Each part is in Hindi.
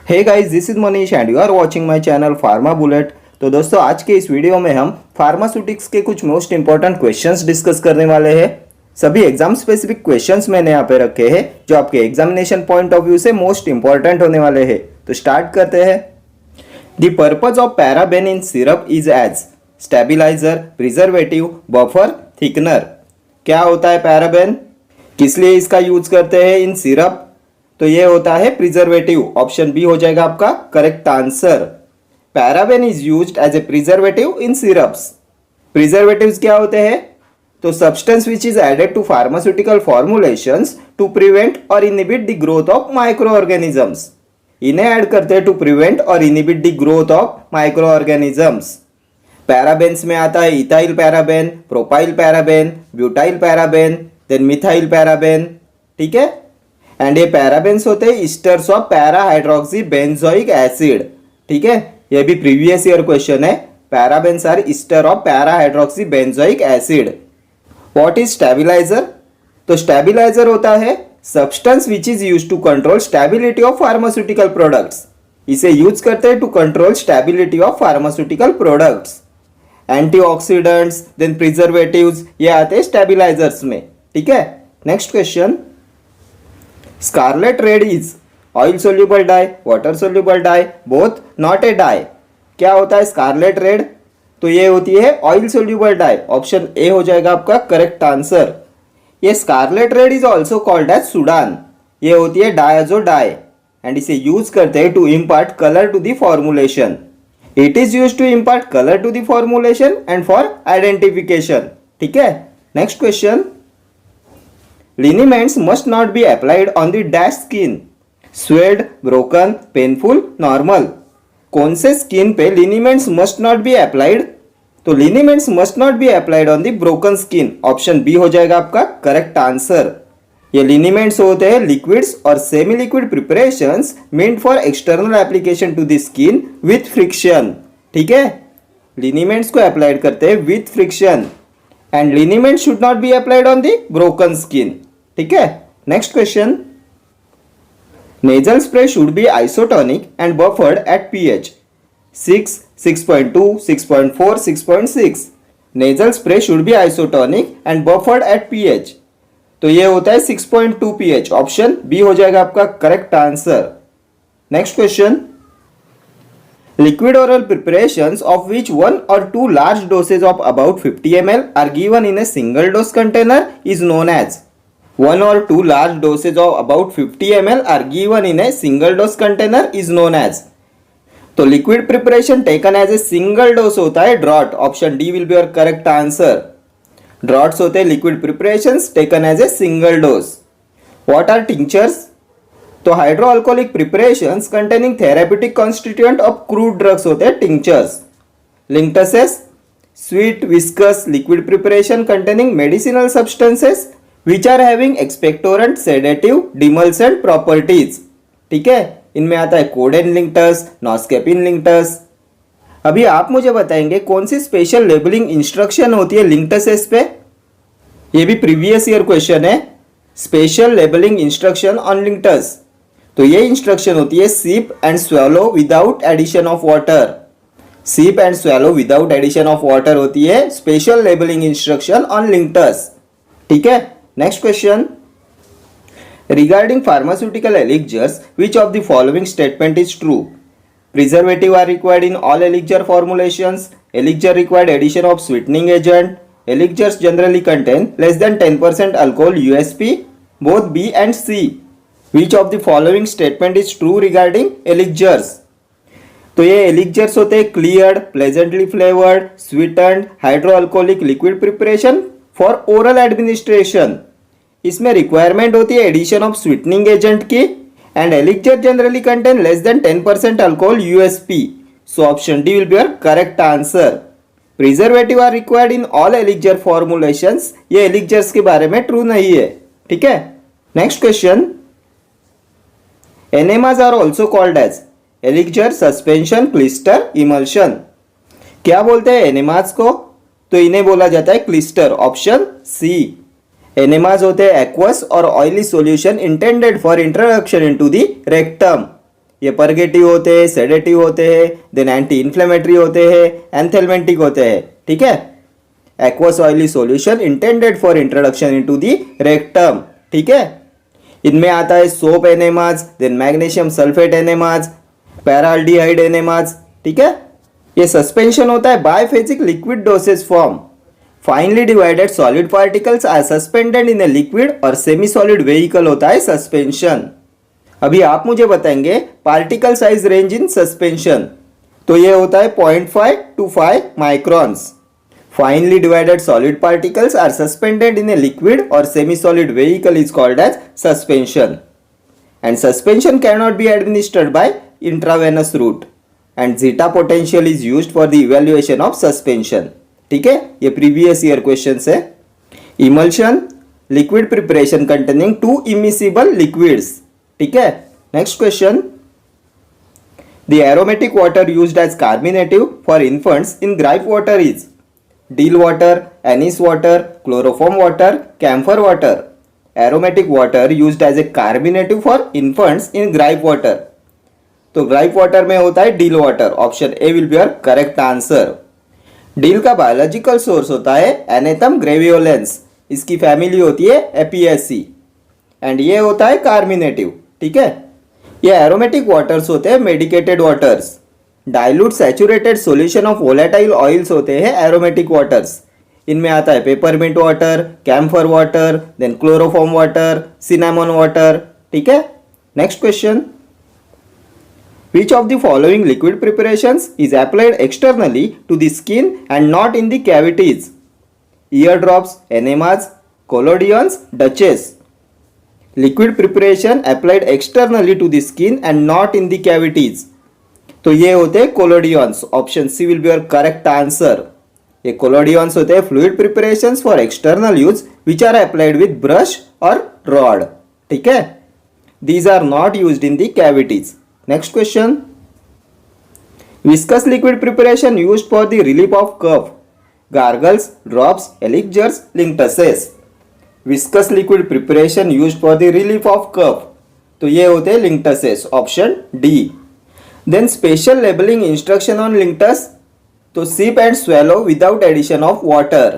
Hey guys, this is Manish and you are watching my channel pharma bullet. तो दोस्तों, आज के इस वीडियो में हम फार्मास्यूटिक्स के कुछ मोस्ट इंपॉर्टेंट क्वेश्चंस डिस्कस करने वाले हैं। सभी एग्जाम स्पेसिफिक क्वेश्चंस मैंने यहाँ पे रखे हैं जो आपके एग्जामिनेशन पॉइंट ऑफ व्यू से मोस्ट इंपॉर्टेंट होने वाले हैं। तो स्टार्ट करते हैं। The purpose of paraben in syrup is as stabilizer, preservative, buffer, thickener. क्या होता है पैराबेन? किस लिए इसका यूज करते हैं इन सिरप? तो ये होता है प्रिजर्वेटिव। ऑप्शन बी हो जाएगा आपका correct answer. Paraben is used as a preservative in syrups. Preservatives क्या होते हैं? तो substance which is added to pharmaceutical formulations to prevent और inhibit the growth of microorganisms. इन्हें ऐड करते हैं टू प्रिवेंट और inhibit the growth of microorganisms. Parabens में आता है ethyl paraben, propyl paraben, butyl paraben, then methyl paraben. ठीक है, एंड ये पैराबेन्स होते हैं esters of para hydroxy benzoic acid. ठीक है, ये भी प्रीवियस ईयर क्वेश्चन है। Parabens are ester of para hydroxy benzoic acid. What is stabilizer? तो स्टेबिलाईजर होता है substance which is use to control stability of pharmaceutical products. इसे यूज करते हैं to control stability of pharmaceutical products. Antioxidants, then preservatives, ये आते हैं स्टेबिलाईजर्स में। ठीक है, next question. Scarlet red is oil soluble dye, water soluble dye, both, not a dye. क्या होता है स्कारलेट रेड? तो ये होती है oil soluble dye. Option A हो जाएगा आपका करेक्ट आंसर। ये scarlet red is also called as Sudan. ये होती है डायजो डाई एंड इसे यूज करते हैं to impart colour to the formulation. It is use to impart colour to the formulation and for identification. ठीक है, next question. Liniments must not be applied on the dash skin. Swelled, broken, painful, normal. कौन से स्किन पे liniments must not be applied? तो liniments must not be applied on the broken skin. Option B हो जाएगा आपका करेक्ट आंसर। ये liniments होते हैं लिक्विड्स और semi liquid preparations meant for external application to the skin with friction. ठीक है, liniments को अप्लाइड करते हैं with friction and liniments should not be applied on the broken skin. ठीक है, next question. Nasal spray should be isotonic and buffered at pH 6, 6.2, 6.4, 6.6। Nasal spray should be isotonic and buffered at pH। तो ये होता है 6.2 pH। ऑप्शन बी हो जाएगा आपका correct answer. Next question. Liquid oral preparations of which one or two large doses of about 50 ml are given in a single dose container is known as। one or two large doses of about 50 ml are given in a single dose container is known as। तो liquid preparation taken as a single dose होता है draught. Option D will be your correct answer. Draughts होते हैं liquid preparations taken as a single dose. What are tinctures? तो hydroalcoholic preparations containing therapeutic constituent of crude drugs होते हैं tinctures. Linctuses, sweet viscous liquid preparation containing medicinal substances which are having expectorant, sedative, demulcent properties। ठीक है, इनमें आता है कोडेन लिंक्टस, नॉस्केपिन लिंक्टस। अभी आप मुझे बताएंगे कौन सी स्पेशल लेबलिंग इंस्ट्रक्शन होती है लिंक्टसेस पे? ये भी प्रीवियस ईयर क्वेश्चन है। Special labelling instruction on linctus. तो ये इंस्ट्रक्शन होती है sip and swallow without addition of water. Sip and swallow without addition of water होती है special labelling instruction on linctus. ठीक है, next question. Regarding pharmaceutical elixirs which of the following statement is true? Preservative are required in all elixir formulations. Elixir required addition of sweetening agent. Elixirs generally contain less than 10% alcohol USP. Both B and C. Which of the following statement is true regarding elixirs? तो ये एलिक्जर्स होते हैं cleared, pleasantly flavoured, sweetened, hydroalcoholic liquid preparation for oral administration. इसमें रिक्वायरमेंट होती है एडिशन ऑफ स्वीटनिंग एजेंट की and elixir generally contain less than 10% alcohol USP. So option D will be your correct answer. Preservative are required in all elixir formulations. ये एलिक्जर्स के बारे में ट्रू नहीं है। ठीक है, next question. Enemas are also called as elixir, suspension, clyster, emulsion. क्या बोलते हैं एनेमास को? तो इन्हें बोला जाता है क्लिस्टर। Option C. एनेमास होते हैं एक्वस और oily solution intended for introduction into the rectum. ये परगेटिव होते हैं, सेडेटिव होते हैं, देन एंटी इन्फ्लेमेटरी होते हैं, एंथेलमेंटिक होते हैं, ठीक है। Aqueous oily solution intended for introduction into the rectum, ठीक है। इनमें आता है soap enemas, then magnesium sulphate enemas, paraldehyde enemas, ठीक है। ये सस्पेंशन होता है biphasic liquid dosage form. Finely divided solid particles are suspended in a liquid और सेमी सॉलिड व्हीकल होता है सस्पेंशन। अभी आप मुझे बताएंगे particle size range in suspension, तो ये होता है 0.5 to 5 microns. Finally divided solid particles are suspended in a liquid और semi solid vehicle is called as suspension, and suspension can not be administered by intravenous route, and zeta potential is used for the evaluation of suspension, ठीक है। ये प्रीवियस ईयर क्वेश्चन है। Emulsion, liquid preparation containing 2 immiscible liquids, ठीक है। Next question, the aromatic water used as carminative for infants in gripe water is dill water, anise water, chloroform water, camphor water. Aromatic water used as a carminative for infants in gripe water, तो ग्राइप वाटर में होता है dill water. Option A will be your correct answer. Dill का बायोलॉजिकल सोर्स होता है एनेथम ग्रेवियोलेंस, इसकी फैमिली होती है एपीएससी, एंड ये होता है कार्बोनेटिव, ठीक है। ये एरोमेटिक वाटर्स होते हैं medicated waters. Dilute saturated solution of volatile oils होते हैं एरोमेटिक वाटर्स। इनमें आता है peppermint water, camphor water, then chloroform water, cinnamon water, ठीक है। Next question, which of the following liquid preparations is applied externally to the skin and not in the cavities? Eardrops, enemas, collodions, Dutches. Liquid preparation applied externally to the skin and not in the cavities, तो ये होते हैं collodions. Option C will be your correct answer. ये collodions होते हैं fluid preparations for external use which are applied with brush और रॉड, ठीक है। These are not used in the cavities. Next question, viscous liquid preparation used for the relief of cough, gargles, drops, elixirs, linctusses. Viscous liquid preparation used for the relief of cough, तो ये होते हैं linctusses, option D. Then special labeling instruction on linctus, तो sip and swallow without addition of water.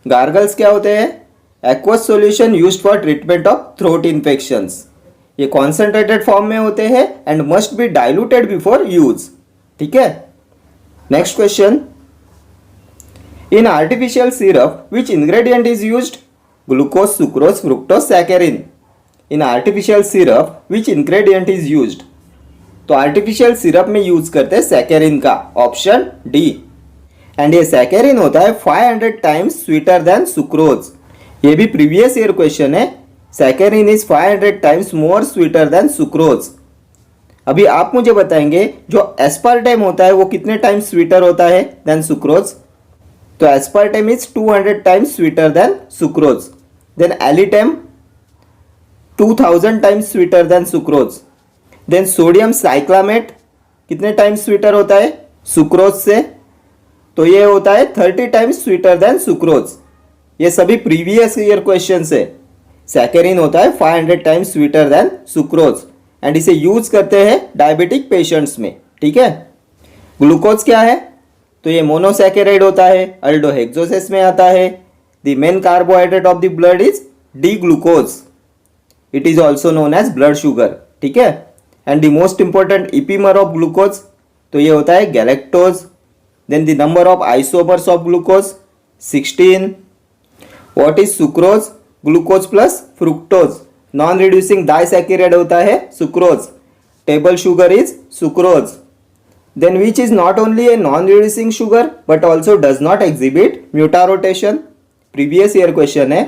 Gargles क्या होते हैं? Aqueous solution used for treatment of throat infections. ये कॉन्सेंट्रेटेड फॉर्म में होते हैं and must be diluted before use, ठीक है। Next question, in artificial syrup which ingredient is used? Glucose, sucrose, fructose, saccharin. In artificial syrup which ingredient is used? तो आर्टिफिशियल सिरप में यूज करते हैं सैकेरिन का, ऑप्शन डी। एंड ये सैकेरिन होता है 500 टाइम्स स्वीटर देन सुक्रोज। ये भी प्रीवियस ईयर क्वेश्चन है। Saccharin is 500 times more sweeter than sucrose. अभी आप मुझे बताएंगे जो एस्पार्टेम होता है वो कितने टाइम्स स्वीटर होता है देन सुक्रोज? तो aspartame is 200 times sweeter than sucrose. Then alitame 2000 times sweeter than sucrose. Then sodium cyclamate कितने टाइम्स स्वीटर होता है सुक्रोज से? तो ये होता है 30 टाइम्स स्वीटर देन सुक्रोज। ये सभी प्रीवियस ईयर क्वेश्चंस है। सैकेरिन होता है 500 times sweeter than sucrose and इसे यूज करते हैं डायबिटिक पेशेंट्स में, ठीक है। ग्लूकोज क्या है? तो ये मोनोसैकेराइड होता है, अल्डोहेक्सोसेस में आता है। The main carbohydrate of the blood is D glucose, it is also known as blood sugar, ठीक है। And the most important epimer of glucose, तो ये होता है galactose. Then the number of isomers of glucose 16। What is sucrose? Glucose plus fructose, non reducing disaccharide होता है sucrose. Table sugar is sucrose. Then which is not only a non reducing sugar but also does not exhibit mutarotation. Previous year question है।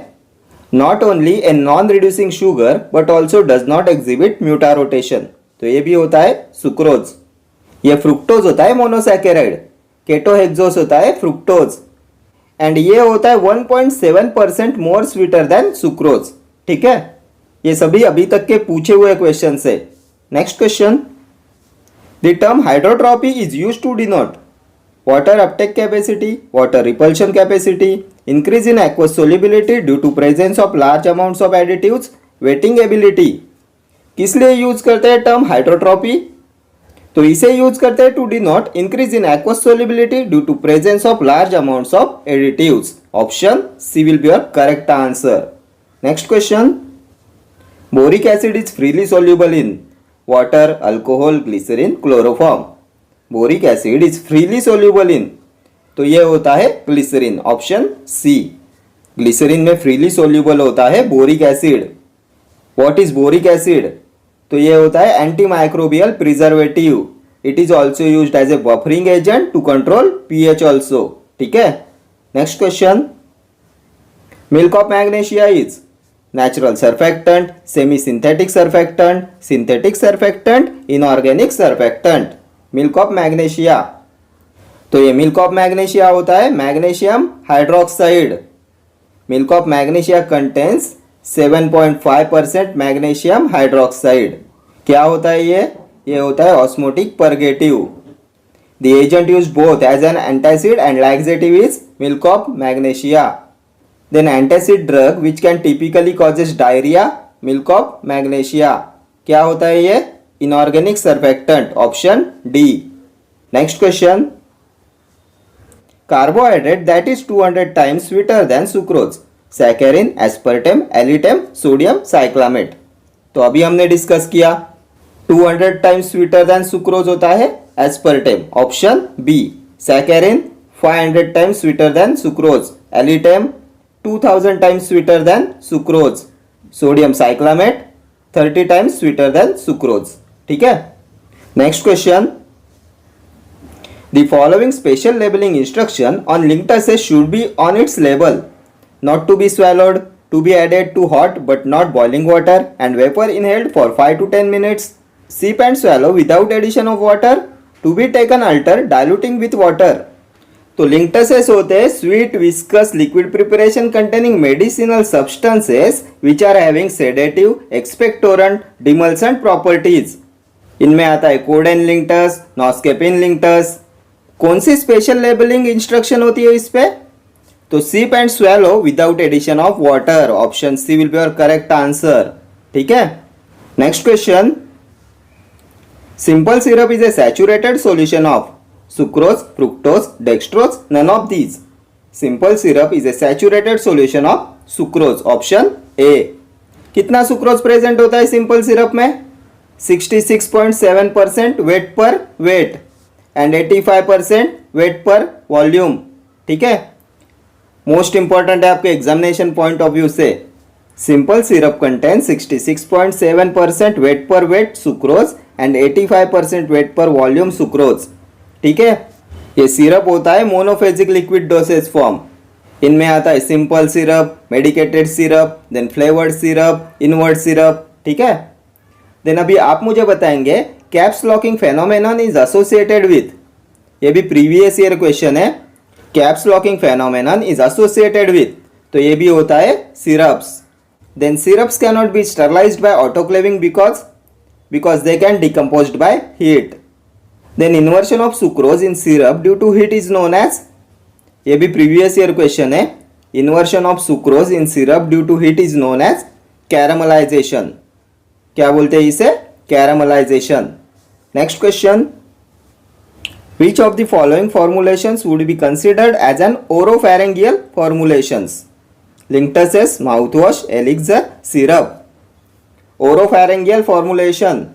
Not only a non reducing sugar but also does not exhibit mutarotation, तो ये भी होता है सुक्रोज। ये फ्रुक्टोज होता है मोनोसैकेराइड, केटोहेक्सोस होता है फ्रुक्टोज एंड ये होता है 1.7% मोर स्वीटर देन सुक्रोज, ठीक है। ये सभी अभी तक के पूछे हुए क्वेश्चन है। Next question, the term hydrotropy is used to denote water uptake capacity, water repulsion capacity, increase in aqueous solubility due to presence of large amounts of additives, wetting ability. किस लिए यूज करते हैं टर्म हाइड्रोट्रॉपी? तो इसे यूज करते हैं to denote increase in aqueous solubility due to presence of large amounts of additives. Option C will be your correct answer. Next question. Boric acid is freely soluble in water, alcohol, glycerine, chloroform. Boric acid is freely soluble in, तो ये होता है ग्लिसरीन. Option C. ग्लिसरीन में फ्रीली soluble होता है boric acid. What is boric acid? तो ये होता है anti microbial preservative. It is also used as a buffering agent to control pH also. ठीक है. Next question. Milk of magnesia is natural surfactant, semi-synthetic surfactant, synthetic surfactant, inorganic surfactant. Milk of magnesia, तो ये मिल्क ऑफ मैग्नीशिया होता है magnesium hydroxide. Milk of magnesia contains 7.5% magnesium hydroxide. क्या होता है ये होता है osmotic purgative. The agent used both as an antacid and laxative is milk of magnesia. Then antacid drug which can typically causes diarrhea, milk of magnesia. क्या होता है ये? Inorganic surfactant. Option D. Next question. Carbohydrate that is 200 times sweeter than sucrose. Saccharin, aspartame, allitame, sodium cyclamate. तो अभी हमने डिस्कस किया 200 times sweeter than sucrose होता है aspartame. Option B. Saccharin 500 times sweeter than sucrose. Allitame 2000 times sweeter than sucrose. Sodium cyclamate 30 times sweeter than sucrose. ठीक है. Next question. The following special labeling instruction on linctuses should be on its label. Not to be swallowed, to be added to hot but not boiling water and vapor inhaled for 5 to 10 minutes. Sip and swallow without addition of water. To be taken alter diluting with water. तो लिंक्टसेस होते हैं sweet viscous liquid preparation containing medicinal substances which are having sedative, expectorant, demulcent properties. इनमें आता है कोडेन लिंक्टस, नॉस्केपिन लिंक्टस. कौन सी स्पेशल लेबलिंग इंस्ट्रक्शन होती है इस पे? तो sip and swallow without addition of water. Option C will be your correct answer. ठीक है. Next question. Simple syrup is a saturated solution of sucrose, fructose, dextrose, none of these. Simple syrup is a saturated solution of sucrose. Option A. कितना सुक्रोज प्रेजेंट होता है सिंपल सिरप में? 66.7% वेट पर वेट एंड 85% वेट पर वॉल्यूम. ठीक है. मोस्ट इंपॉर्टेंट है आपके एग्जामिनेशन पॉइंट ऑफ व्यू से. सिंपल सिरप कंटेन 66.7% वेट पर वेट सुक्रोज एंड 85% वेट पर वॉल्यूम सुक्रोज. ठीक है. ये सिरप होता है मोनोफेजिक लिक्विड डोसेज फॉर्म. इनमें आता है simple syrup, medicated syrup, then flavoured syrup, invert syrup. ठीक है. देन अभी आप मुझे बताएंगे caps locking phenomenon is associated with. ये भी प्रीवियस ईयर क्वेश्चन है. Caps locking phenomenon is associated with, तो ये भी होता है syrups. Then syrups can not be sterilised by autoclaving because they can decomposed by heat. Then inversion of sucrose in syrup due to heat is known as. ये भी previous year question है. Inversion of sucrose in syrup due to heat is known as caramelization. क्या बोलते हैं इसे? Caramelization. Next question. Which of the following formulations would be considered as an oropharyngeal formulations? Linctuses, mouthwash, elixir, syrup. Oropharyngeal formulation.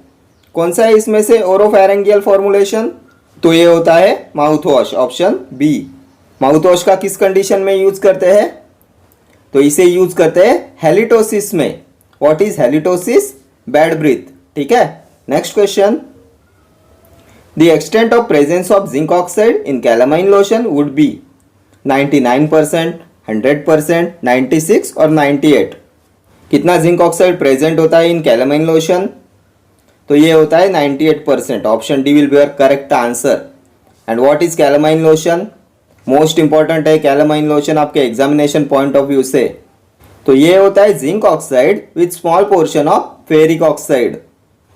कौन सा है इसमें से ओरोफैरिंगियल फॉर्मुलेशन? तो ये होता है mouth wash. Option B. Mouth wash का किस कंडीशन में यूज करते हैं? तो इसे यूज करते हैं हेलिटोसिस में. What is halitosis? Bad breath. ठीक है. Next question. The extent of presence of zinc oxide in calamine lotion would be 99%, 100%, 96 और 98. कितना जिंक ऑक्साइड प्रेजेंट होता है इन कैलामाइन लोशन? तो ये होता है 98%. Option D will be your correct answer. And what is calamine lotion? Most important है कैलामाइन लोशन आपके एग्जामिनेशन पॉइंट ऑफ व्यू से. तो ये होता है zinc oxide with small portion of ferric oxide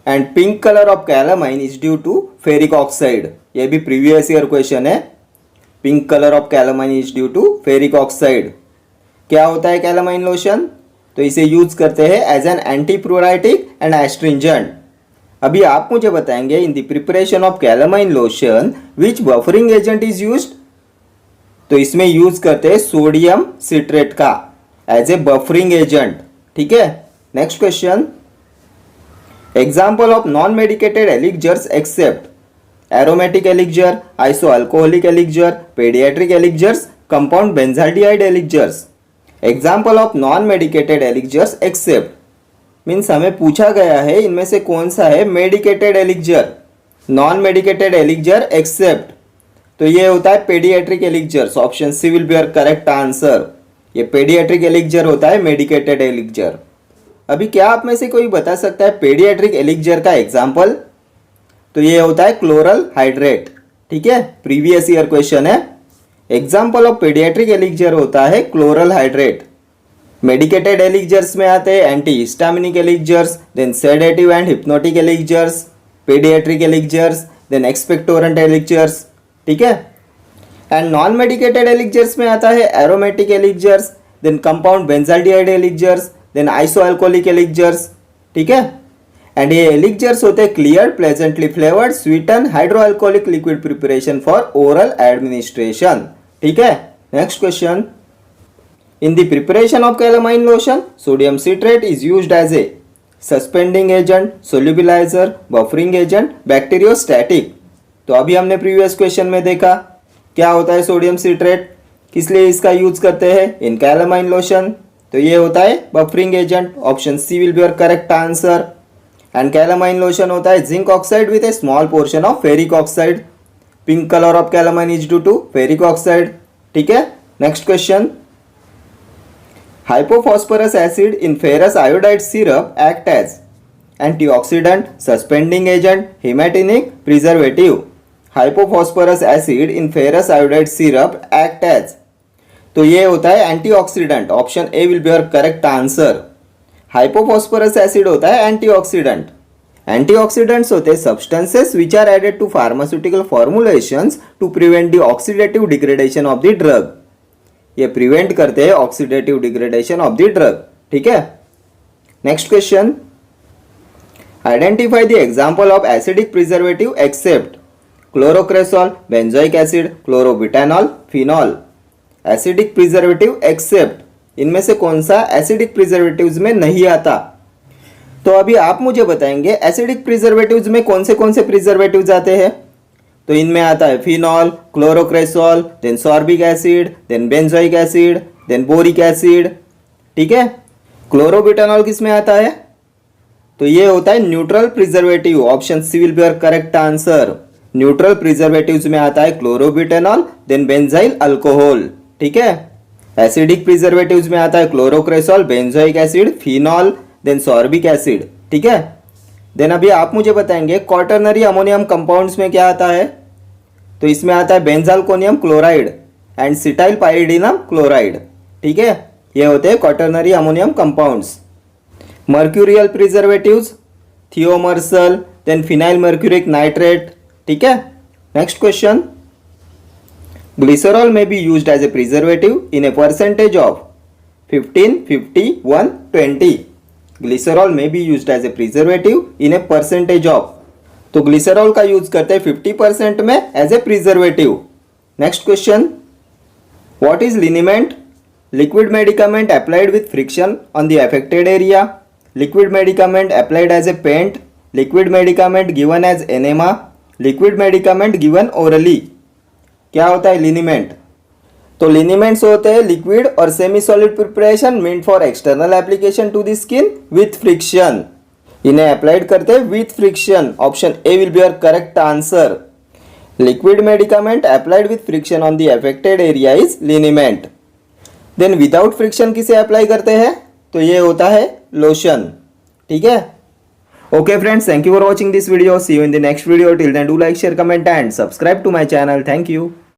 and pink colour of calamine is due to ferric oxide. ये भी प्रीवियस ईयर क्वेश्चन है. Pink colour of calamine is due to ferric oxide. क्या होता है कैलामाइन लोशन? तो इसे यूज करते हैं as an anti pruritic and astringent. अभी आप मुझे बताएंगे in the preparation of calamine lotion which buffering agent is used. तो इसमें यूज करते हैं सोडियम सिट्रेट का एज ए बफरिंग एजेंट। ठीक है, next question, example of non medicated elixirs except aromatic elixir, iso alcoholic elixir, paediatric elixirs, compound benzaldehyde elixirs. Example of non medicated elixirs except means हमें पूछा गया है इनमें से कौन सा है medicated elixir. Non medicated elixir except, तो ये होता है paediatric elixirs. Option C will be your correct answer. ये पेडियाट्रिक एलिक्जर होता है मेडिकेटेड एलिक्जर। अभी क्या आप में से कोई बता सकता है पेडियाट्रिक एलिक्जर का एग्जाम्पल? तो ये होता है क्लोरल हाइड्रेट। ठीक है, प्रीवियस ईयर क्वेश्चन है। एग्जाम्पल ऑफ पेडियाट्रिक एलिक्जर होता है क्लोरल हाइड्रेट। मेडिकेटेड एलिक्जर्स में आते हैं anti histaminic elixirs, then sedative and hypnotic elixirs, paediatric elixirs, then expectorant elixirs. ठीक है, एंड नॉन मेडिकेटेड एलिक्जर्स में आता है aromatic elixirs, then compound benzaldehyde elixirs, then iso alcoholic elixirs. ठीक है, एंड ये एलिक्जर्स होते हैं clear, pleasantly flavoured, sweeten, hydro alcoholic liquid preparation for oral administration. ठीक है, next question, in the preparation of calamine lotion, sodium citrate is used as a suspending agent, solubilizer, buffering agent, bacteriostatic। तो अभी हमने प्रीवियस क्वेश्चन में देखा क्या होता है सोडियम सिट्रेट, किस लिए इसका यूज करते हैं इन कैलामाइन लोशन। तो ये होता है buffering agent. Option C will be your correct answer. And calamine lotion होता है zinc oxide with a small portion of ferric oxide. Pink colour of calamine is due to ferric oxide. ठीक है, next question, hypophosphorus acid in ferrous iodide syrup act as antioxidant, suspending agent, hematinic, preservative। hypophosphorus acid in ferrous iodide syrup act as, तो ये होता है antioxidant. Option A will be your correct answer. Hypophosphorous acid होता है एंटीऑक्सीडेंट। एंटीऑक्सीडेंट्स होते हैं substances which are added to pharmaceutical formulations to prevent the oxidative degradation of the drug. ये प्रिवेंट करते हैं oxidative degradation of the drug. ठीक है, next question, identify the example of acidic preservative except chlorocresol, benzoic acid, chlorobutanol, phenol. Acidic preservative except, इनमें से कौन सा एसिडिक प्रिजर्वेटिव्स में नहीं आता? तो अभी आप मुझे बताएंगे एसिडिक प्रिजर्वेटिव्स में कौन से प्रिजर्वेटिव्स आते हैं। तो इनमें आता है phenol, chlorocresol, then sorbic acid, then benzoic acid, then boric acid. ठीक है, क्लोरोबिटानॉल किस में आता है? तो ये होता है neutral preservative. Option C will be your correct answer. Neutral preservatives में आता है क्लोरोबिटानॉल, देन बेंजाइल अल्कोहल। ठीक है, एसिडिक प्रिजर्वेटिव्स में आता है chlorocresol, benzoic acid, phenol, then sorbic acid. ठीक है, देन अभी आप मुझे बताएंगे क्वाटरनरी अमोनियम कंपाउंड्स में क्या आता है। तो इसमें आता है benzalkonium chloride and cetyl pyridinium chloride. ठीक है, ये होते हैं quaternary ammonium compounds. Mercurial preservatives, thiomersal, then phenyl mercuric nitrate. ठीक है, नेक्स्ट क्वेश्चन, ग्लिसरॉल में be used as a preservative in a percentage of 15, 50, 1, 20। Glycerol में be used as a preservative in a percentage of, तो ग्लिसरॉल का यूज करते हैं 50% में as a preservative. Next question, what is लिनीमेंट? Liquid medicament applied with friction on the affected area, liquid medicament applied as a paint, liquid medicament given as enema, liquid medicament given orally. क्या होता है लिनीमेंट? तो लिनीमेंट्स होते हैं लिक्विड और semi solid preparation meant for external application to the skin with friction. इन्हें अप्लाइड करते हैं with friction. Option A will be your correct answer. Liquid medicament applied with friction on the affected area is liniment. Then without friction किसे अप्लाई करते हैं? तो ये होता है लोशन। ठीक है, okay friends, thank you for watching this video. See you in the next video. Till then do like, share, comment and subscribe to my channel. Thank you.